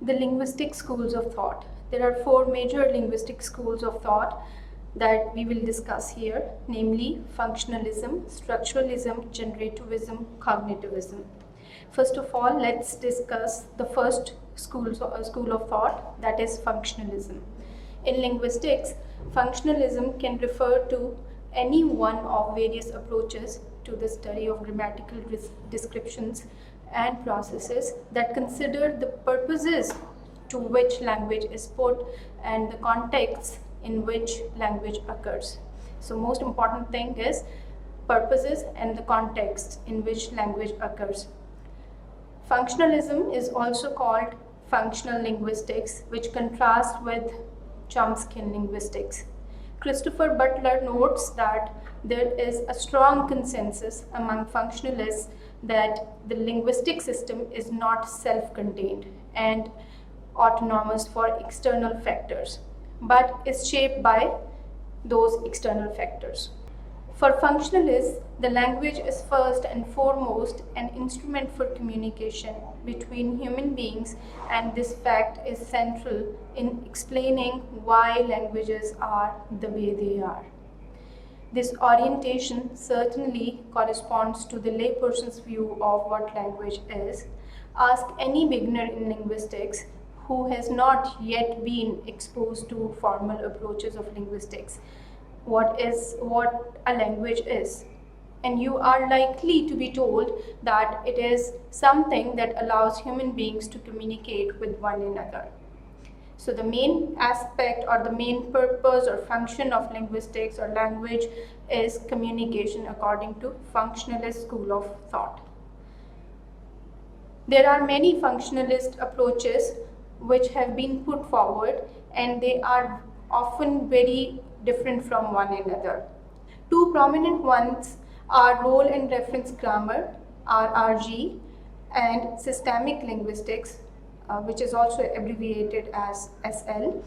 The linguistic schools of thought. There are four major linguistic schools of thought that we will discuss here, namely functionalism, structuralism, generativism, cognitivism. First of all, let's discuss the first school of thought, that is functionalism. In linguistics, functionalism can refer to any one of various approaches to the study of grammatical descriptions and processes that consider the purposes to which language is put and the contexts in which language occurs. So most important thing is purposes and the context in which language occurs. Functionalism is also called functional linguistics, which contrasts with Chomsky linguistics. Christopher Butler notes that there is a strong consensus among functionalists that the linguistic system is not self-contained and autonomous for external factors, but is shaped by those external factors. For functionalists, the language is first and foremost an instrument for communication between human beings, and this fact is central in explaining why languages are the way they are. This orientation certainly corresponds to the layperson's view of what language is. Ask any beginner in linguistics who has not yet been exposed to formal approaches of linguistics what a language is, and you are likely to be told that it is something that allows human beings to communicate with one another. So the main aspect or the main purpose or function of linguistics or language is communication according to functionalist school of thought. There are many functionalist approaches which have been put forward, and they are often very different from one another. Two prominent ones are role and reference grammar, RRG, and systemic linguistics, which is also abbreviated as SL.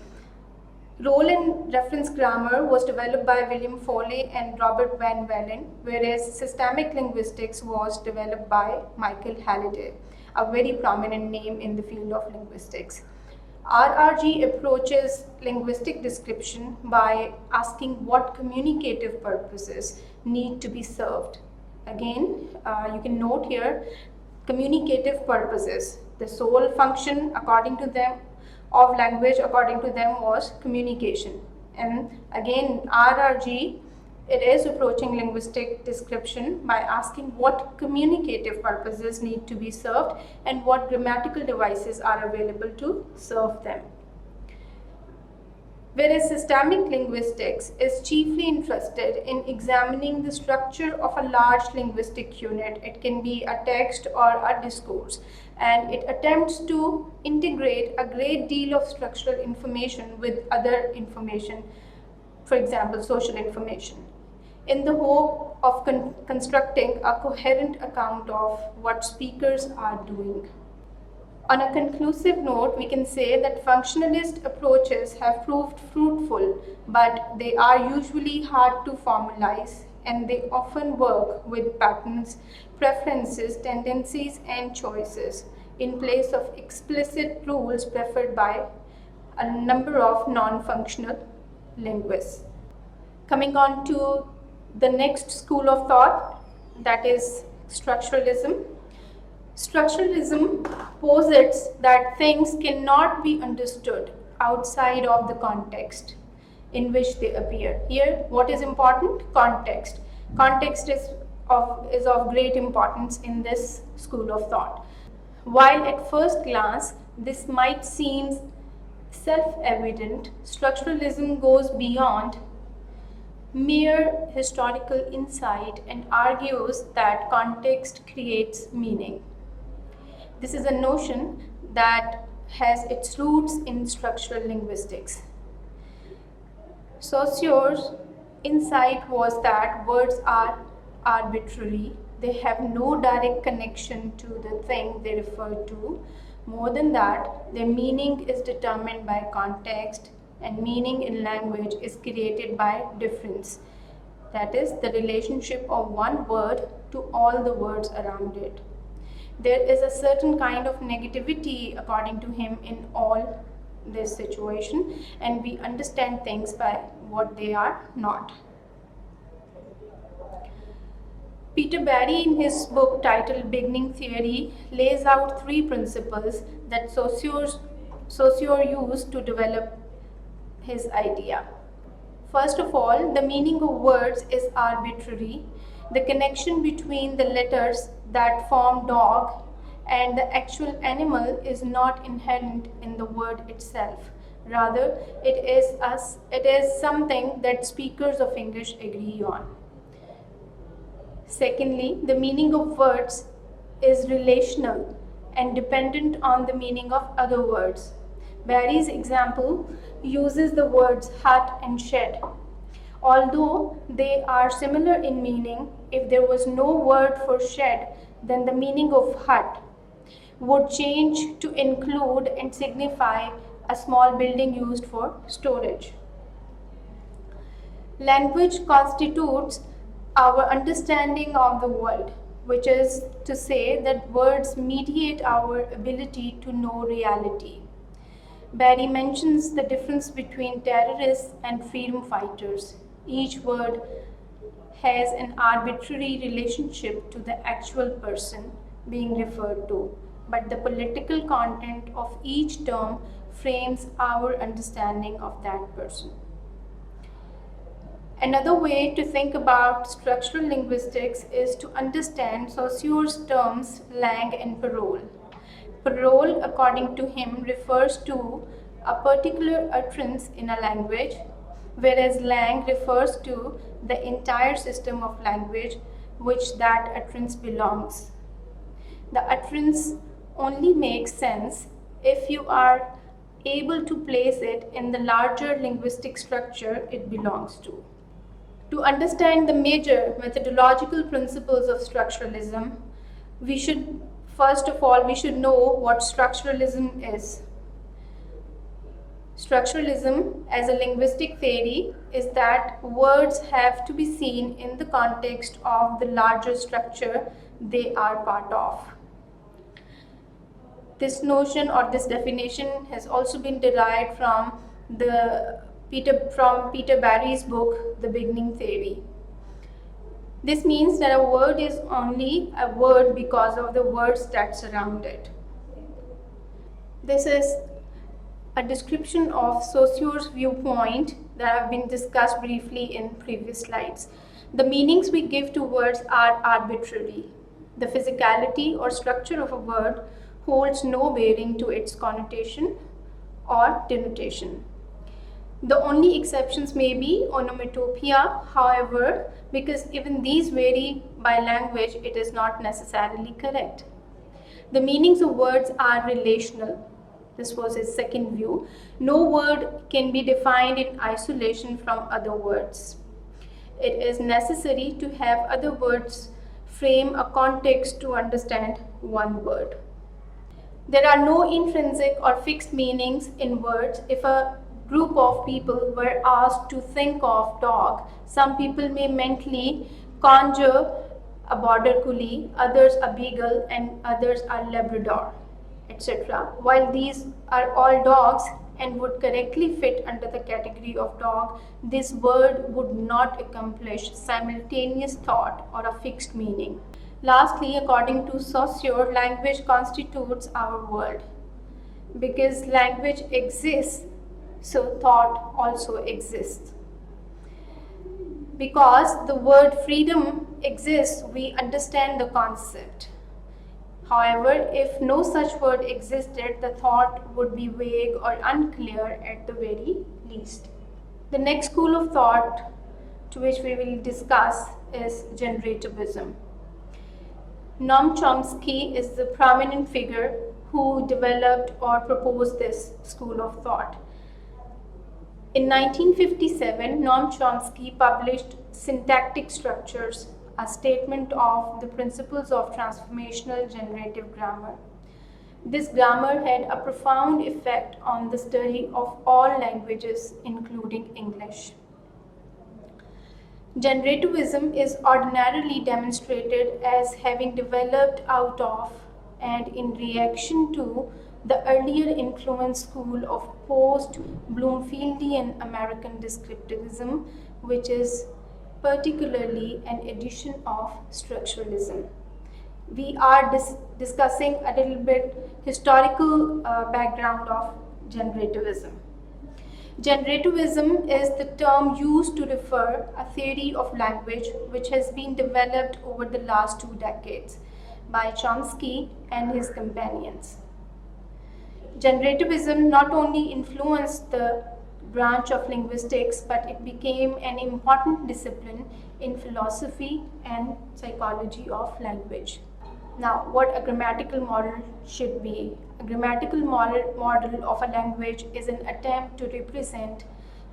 Role and reference grammar was developed by William Foley and Robert Van Wellen, whereas systemic linguistics was developed by Michael Halliday, a very prominent name in the field of linguistics. RRG approaches linguistic description by asking what communicative purposes need to be served. Again, you can note here communicative purposes. The sole function according to them of language according to them was communication. And again, RRG, it is approaching linguistic description by asking what communicative purposes need to be served and what grammatical devices are available to serve them. Whereas systemic linguistics is chiefly interested in examining the structure of a large linguistic unit. It can be a text or a discourse, and it attempts to integrate a great deal of structural information with other information, for example, social information, in the hope of constructing a coherent account of what speakers are doing. On a conclusive note, we can say that functionalist approaches have proved fruitful, but they are usually hard to formalize, and they often work with patterns, preferences, tendencies, and choices in place of explicit rules preferred by a number of non-functional linguists. Coming on to the next school of thought, that is structuralism. Structuralism posits that things cannot be understood outside of the context in which they appear. Here, what is important? Context. Context is of great importance in this school of thought. While at first glance this might seem self-evident, structuralism goes beyond mere historical insight and argues that context creates meaning. This is a notion that has its roots in structural linguistics. Saussure's insight was that words are arbitrary. They have no direct connection to the thing they refer to. More than that, their meaning is determined by context, and meaning in language is created by difference. That is, the relationship of one word to all the words around it. There is a certain kind of negativity, according to him, in all this situation, and we understand things by what they are not. Peter Barry, in his book titled Beginning Theory, lays out three principles that Saussure used to develop his idea. First of all, the meaning of words is arbitrary. The connection between the letters that form dog and the actual animal is not inherent in the word itself. Rather, it is something that speakers of English agree on. Secondly, the meaning of words is relational and dependent on the meaning of other words. Barry's example uses the words hut and shed. Although they are similar in meaning, if there was no word for shed, then the meaning of hut would change to include and signify a small building used for storage. Language constitutes our understanding of the world, which is to say that words mediate our ability to know reality. Barry mentions the difference between terrorists and freedom fighters. Each word has an arbitrary relationship to the actual person being referred to, but the political content of each term frames our understanding of that person. Another way to think about structural linguistics is to understand Saussure's terms lang and parole. Parole, according to him, refers to a particular utterance in a language, whereas lang refers to the entire system of language which that utterance belongs. The utterance only makes sense if you are able to place it in the larger linguistic structure it belongs to. To understand the major methodological principles of structuralism, we should know what structuralism is. Structuralism as a linguistic theory is that words have to be seen in the context of the larger structure they are part of. This notion or this definition has also been derived from Peter Barry's book, The Beginning Theory. This means that a word is only a word because of the words that surround it. This is a description of Saussure's viewpoint that have been discussed briefly in previous slides. The meanings we give to words are arbitrary. The physicality or structure of a word holds no bearing to its connotation or denotation. The only exceptions may be onomatopoeia, however, because even these vary by language, it is not necessarily correct. The meanings of words are relational. This was his second view. No word can be defined in isolation from other words. It is necessary to have other words frame a context to understand one word. There are no intrinsic or fixed meanings in words. If a group of people were asked to think of dog, some people may mentally conjure a border collie, others a beagle, and others a Labrador, etc. While these are all dogs and would correctly fit under the category of dog, this word would not accomplish simultaneous thought or a fixed meaning. Lastly, according to Saussure, language constitutes our world. Because language exists, so thought also exists. Because the word freedom exists, we understand the concept. However, if no such word existed, the thought would be vague or unclear at the very least. The next school of thought to which we will discuss is generativism. Noam Chomsky is the prominent figure who developed or proposed this school of thought. In 1957, Noam Chomsky published Syntactic Structures, a statement of the principles of transformational generative grammar. This grammar had a profound effect on the study of all languages, including English. Generativism is ordinarily demonstrated as having developed out of and in reaction to the earlier influence school of post-Bloomfieldian American descriptivism, which is particularly an edition of structuralism. We are discussing a little bit historical background of generativism. Generativism is the term used to refer a theory of language which has been developed over the last 2 decades by Chomsky and his companions. Generativism not only influenced the branch of linguistics, but it became an important discipline in philosophy and psychology of language. Now, what a grammatical model should be. A grammatical model of a language is an attempt to represent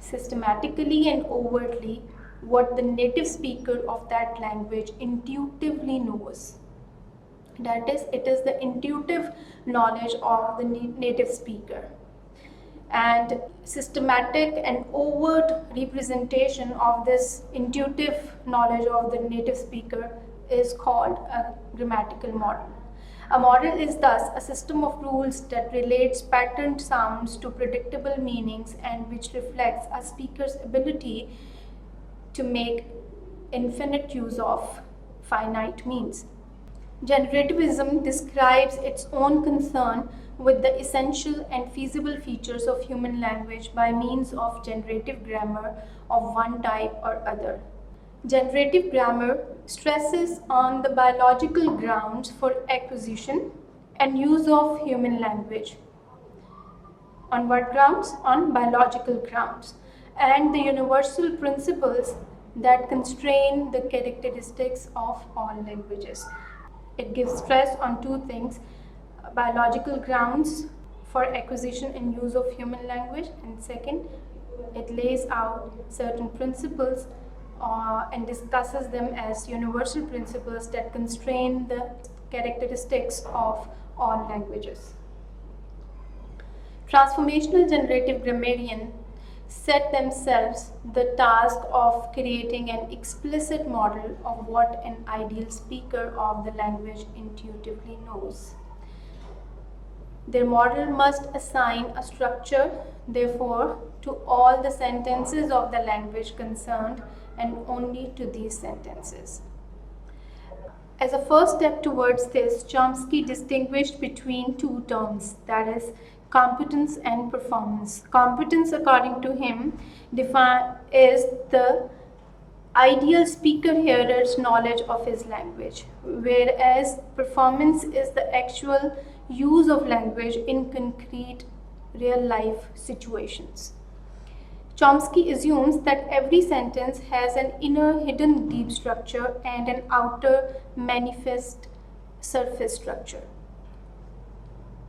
systematically and overtly what the native speaker of that language intuitively knows. That is, it is the intuitive knowledge of the native speaker. And systematic and overt representation of this intuitive knowledge of the native speaker is called a grammatical model. A model is thus a system of rules that relates patterned sounds to predictable meanings and which reflects a speaker's ability to make infinite use of finite means. Generativism describes its own concern with the essential and feasible features of human language by means of generative grammar of one type or other. Generative grammar stresses on the biological grounds for acquisition and use of human language. On what grounds? On biological grounds, and the universal principles that constrain the characteristics of all languages. It gives stress on two things: biological grounds for acquisition and use of human language, and second, it lays out certain principles and discusses them as universal principles that constrain the characteristics of all languages. Transformational generative grammarians set themselves the task of creating an explicit model of what an ideal speaker of the language intuitively knows. Their model must assign a structure, therefore, to all the sentences of the language concerned and only to these sentences. As a first step towards this, Chomsky distinguished between two terms, that is, competence and performance. Competence, according to him, is the ideal speaker-hearer's knowledge of his language, whereas performance is the actual use of language in concrete real-life situations. Chomsky assumes that every sentence has an inner hidden deep structure and an outer manifest surface structure.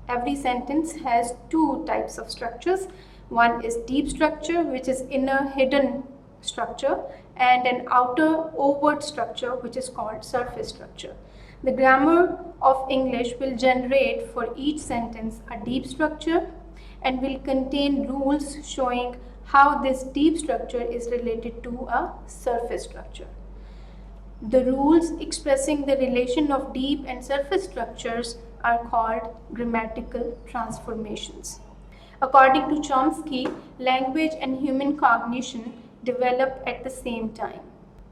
Every sentence has two types of structures. One is deep structure, which is inner hidden structure, and an outer overt structure, which is called surface structure. The grammar of English will generate for each sentence a deep structure and will contain rules showing how this deep structure is related to a surface structure. The rules expressing the relation of deep and surface structures are called grammatical transformations. According to Chomsky, language and human cognition develop at the same time.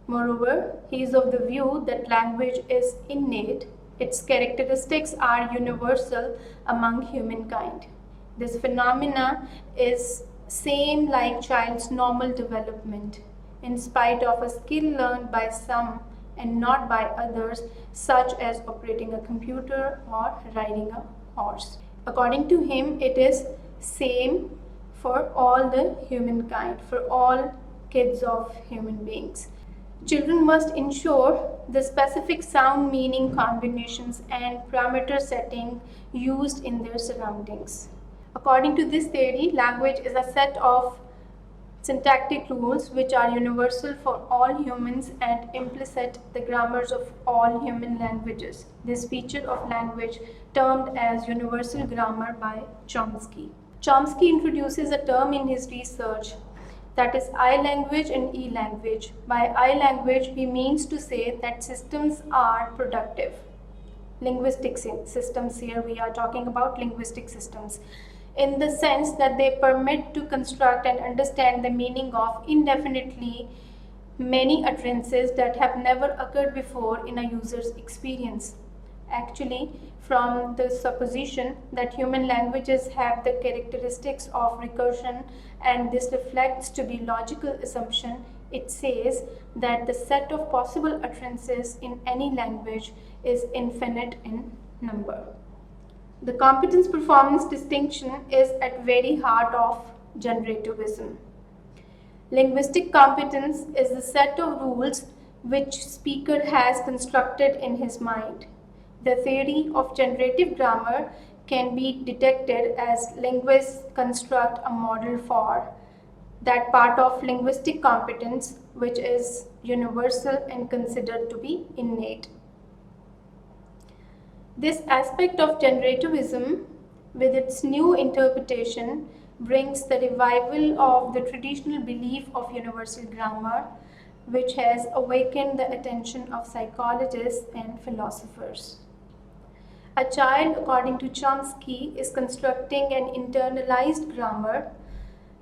Moreover, he is of the view that language is innate. Its characteristics are universal among humankind. This phenomena is same like child's normal development, in spite of a skill learned by some and not by others, such as operating a computer or riding a horse. According to him, it is same for all the humankind, for all kids of human beings. Children must ensure the specific sound meaning combinations and parameter setting used in their surroundings. According to this theory, language is a set of syntactic rules which are universal for all humans and implicit the grammars of all human languages. This feature of language termed as universal grammar by Chomsky. Chomsky introduces a term in his research, that is I language and E language. By I language, he means to say that systems are productive. linguistic systems. Here we are talking about linguistic systems, in the sense that they permit to construct and understand the meaning of indefinitely many utterances that have never occurred before in a user's experience. Actually, from the supposition that human languages have the characteristics of recursion, and this reflects to be logical assumption, it says that the set of possible utterances in any language is infinite in number. The competence performance distinction is at very heart of generativism. Linguistic competence is the set of rules which speaker has constructed in his mind. The theory of generative grammar can be detected as linguists construct a model for that part of linguistic competence which is universal and considered to be innate. This aspect of generativism, with its new interpretation, brings the revival of the traditional belief of universal grammar, which has awakened the attention of psychologists and philosophers. A child, according to Chomsky, is constructing an internalized grammar.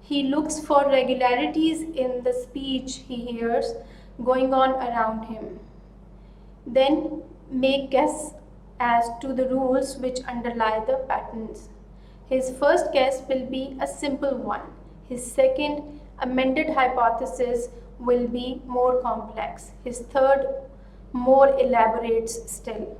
He looks for regularities in the speech he hears going on around him, then make guess as to the rules which underlie the patterns. His first guess will be a simple one. His second amended hypothesis will be more complex. His third more elaborate still.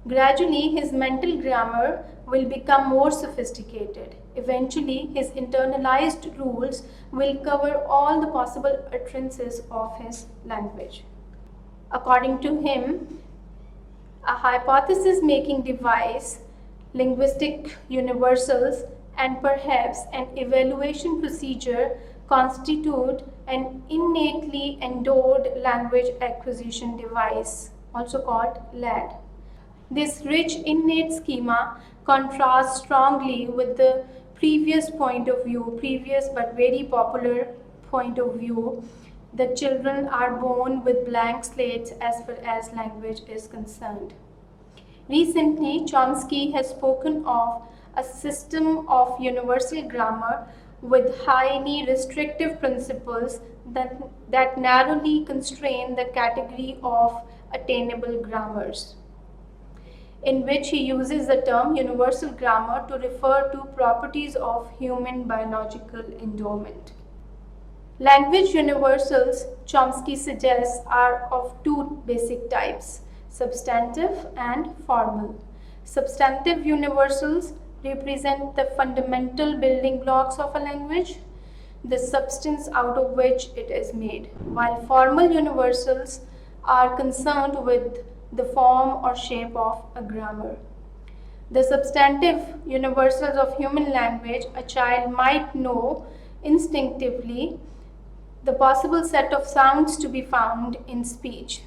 Gradually, his mental grammar will become more sophisticated. Eventually, his internalized rules will cover all the possible utterances of his language. According to him, a hypothesis-making device, linguistic universals, and perhaps an evaluation procedure constitute an innately endowed language acquisition device, also called LAD. This rich innate schema contrasts strongly with the previous but very popular point of view that children are born with blank slates as far as language is concerned. Recently, Chomsky has spoken of a system of universal grammar with highly restrictive principles that narrowly constrain the category of attainable grammars, in which he uses the term universal grammar to refer to properties of human biological endowment. Language universals, Chomsky suggests, are of two basic types, substantive and formal. Substantive universals represent the fundamental building blocks of a language, the substance out of which it is made, while formal universals are concerned with the form or shape of a grammar. The substantive universals of human language, a child might know instinctively the possible set of sounds to be found in speech.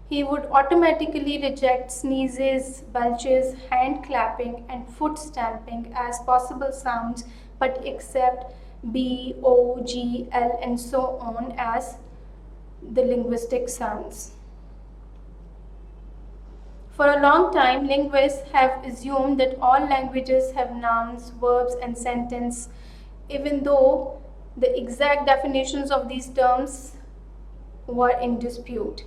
He would automatically reject sneezes, belches, hand clapping, and foot stamping as possible sounds, but accept B, O, G, L, and so on as the linguistic sounds. For a long time, linguists have assumed that all languages have nouns, verbs, and sentence, even though the exact definitions of these terms were in dispute.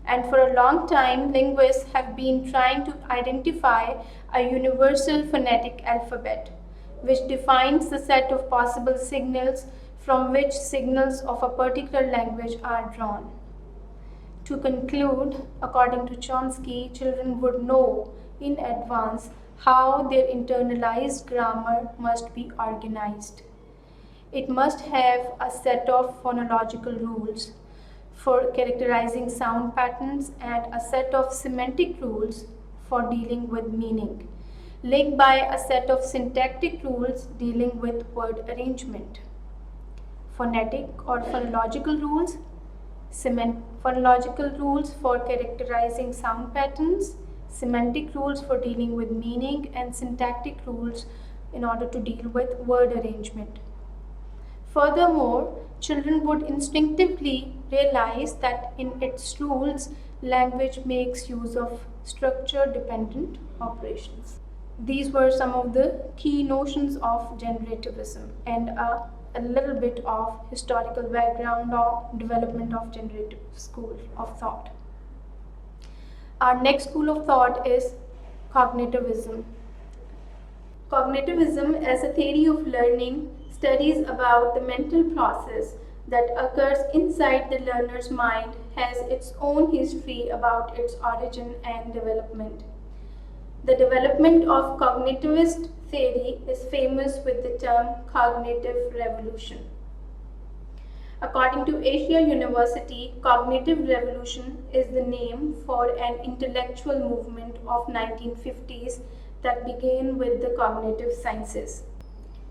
And for a long time, linguists have been trying to identify a universal phonetic alphabet, which defines the set of possible signals from which signals of a particular language are drawn. To conclude, according to Chomsky, children would know in advance how their internalized grammar must be organized. It must have a set of phonological rules for characterizing sound patterns and a set of semantic rules for dealing with meaning, linked by a set of syntactic rules dealing with word arrangement. Phonetic or phonological rules, phonological rules for characterizing sound patterns, semantic rules for dealing with meaning, and syntactic rules in order to deal with word arrangement. Furthermore, children would instinctively realize that in its rules language makes use of structure-dependent operations. These were some of the key notions of generativism and a little bit of historical background or development of generative school of thought. Our next school of thought is cognitivism. Cognitivism, as a theory of learning, studies about the mental process that occurs inside the learner's mind, has its own history about its origin and development. The development of cognitivist theory is famous with the term cognitive revolution. According to Asia University, cognitive revolution is the name for an intellectual movement of 1950s that began with the cognitive sciences.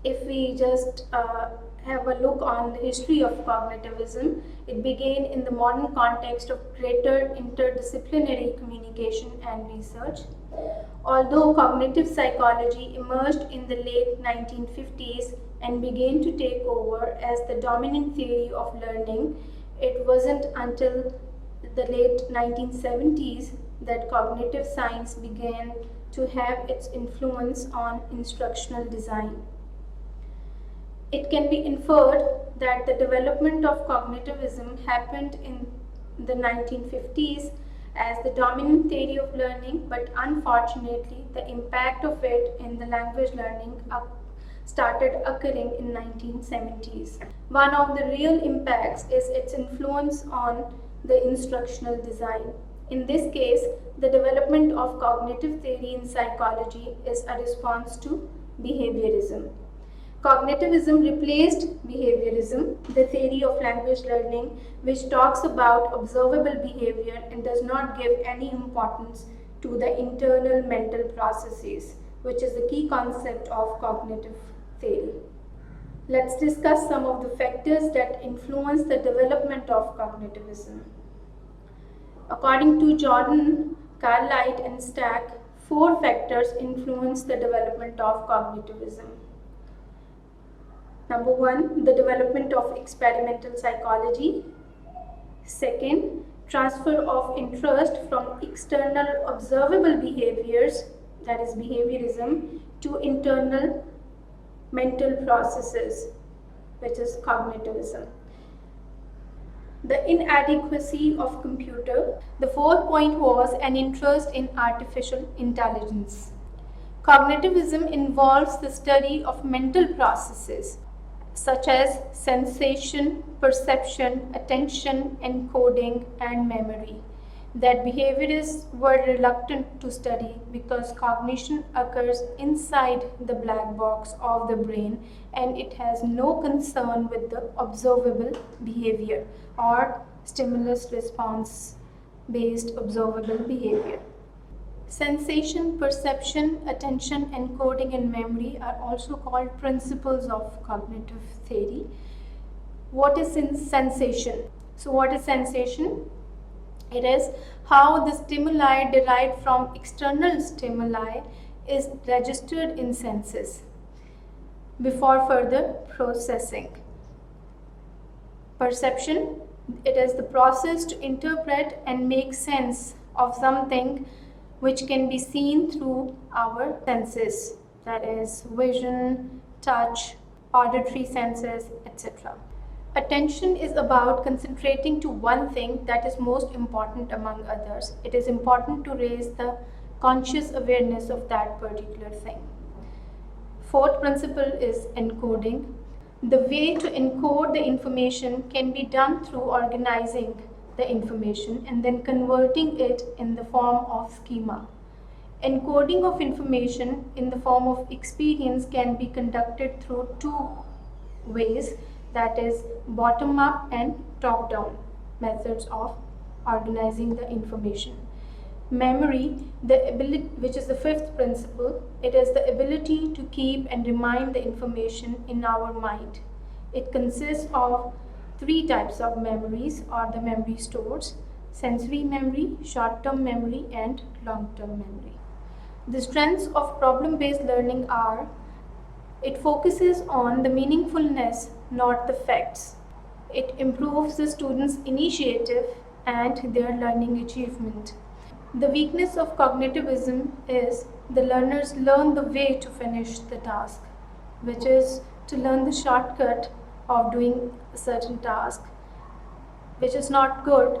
If we just have a look on the history of cognitivism, it began in the modern context of greater interdisciplinary communication and research. Although cognitive psychology emerged in the late 1950s and began to take over as the dominant theory of learning, it wasn't until the late 1970s that cognitive science began to have its influence on instructional design. It can be inferred that the development of cognitivism happened in the 1950s as the dominant theory of learning, but unfortunately the impact of it in the language learning started occurring in 1970s. One of the real impacts is its influence on the instructional design. In this case, the development of cognitive theory in psychology is a response to behaviorism. Cognitivism replaced behaviorism, the theory of language learning, which talks about observable behavior and does not give any importance to the internal mental processes, which is the key concept of cognitive theory. Let's discuss some of the factors that influence the development of cognitivism. According to Jordan, Cartwright, and Stack, 4 factors influence the development of cognitivism. Number 1, the development of experimental psychology. Second, transfer of interest from external observable behaviors, that is behaviorism, to internal mental processes, which is cognitivism. The inadequacy of computer. The 4th point was an interest in artificial intelligence. Cognitivism involves the study of mental processes such as sensation, perception, attention, encoding, and memory that behaviorists were reluctant to study because cognition occurs inside the black box of the brain and it has no concern with the observable behavior or stimulus response based observable behavior. Sensation, perception, attention, encoding, and memory are also called principles of cognitive theory. What is sensation? So what is sensation? It is how the stimuli derived from external stimuli is registered in senses before further processing. Perception, it is the process to interpret and make sense of something which can be seen through our senses, that is vision, touch, auditory senses, etc. Attention is about concentrating to one thing that is most important among others. It is important to raise the conscious awareness of that particular thing. 4th principle is encoding. The way to encode the information can be done through organizing the information and then converting it in the form of schema. Encoding of information in the form of experience can be conducted through 2 ways, that is bottom up and top down methods of organizing the information. Memory, the ability, which is the 5th principle, it is the ability to keep and remind the information in our mind. It consists of 3 types of memories or the memory stores: sensory memory, short-term memory, and long-term memory. The strengths of problem-based learning are: it focuses on the meaningfulness, not the facts. It improves the student's initiative and their learning achievement. The weakness of cognitivism is the learners learn the way to finish the task, which is to learn the shortcut of doing a certain task, which is not good,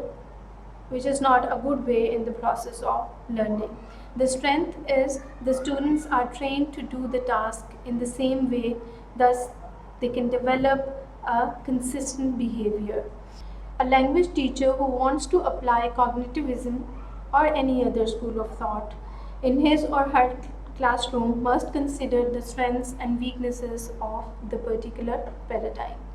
which is not a good way in the process of learning. The strength is the students are trained to do the task in the same way, thus they can develop a consistent behavior. A language teacher who wants to apply cognitivism or any other school of thought in his or her classroom must consider the strengths and weaknesses of the particular paradigm.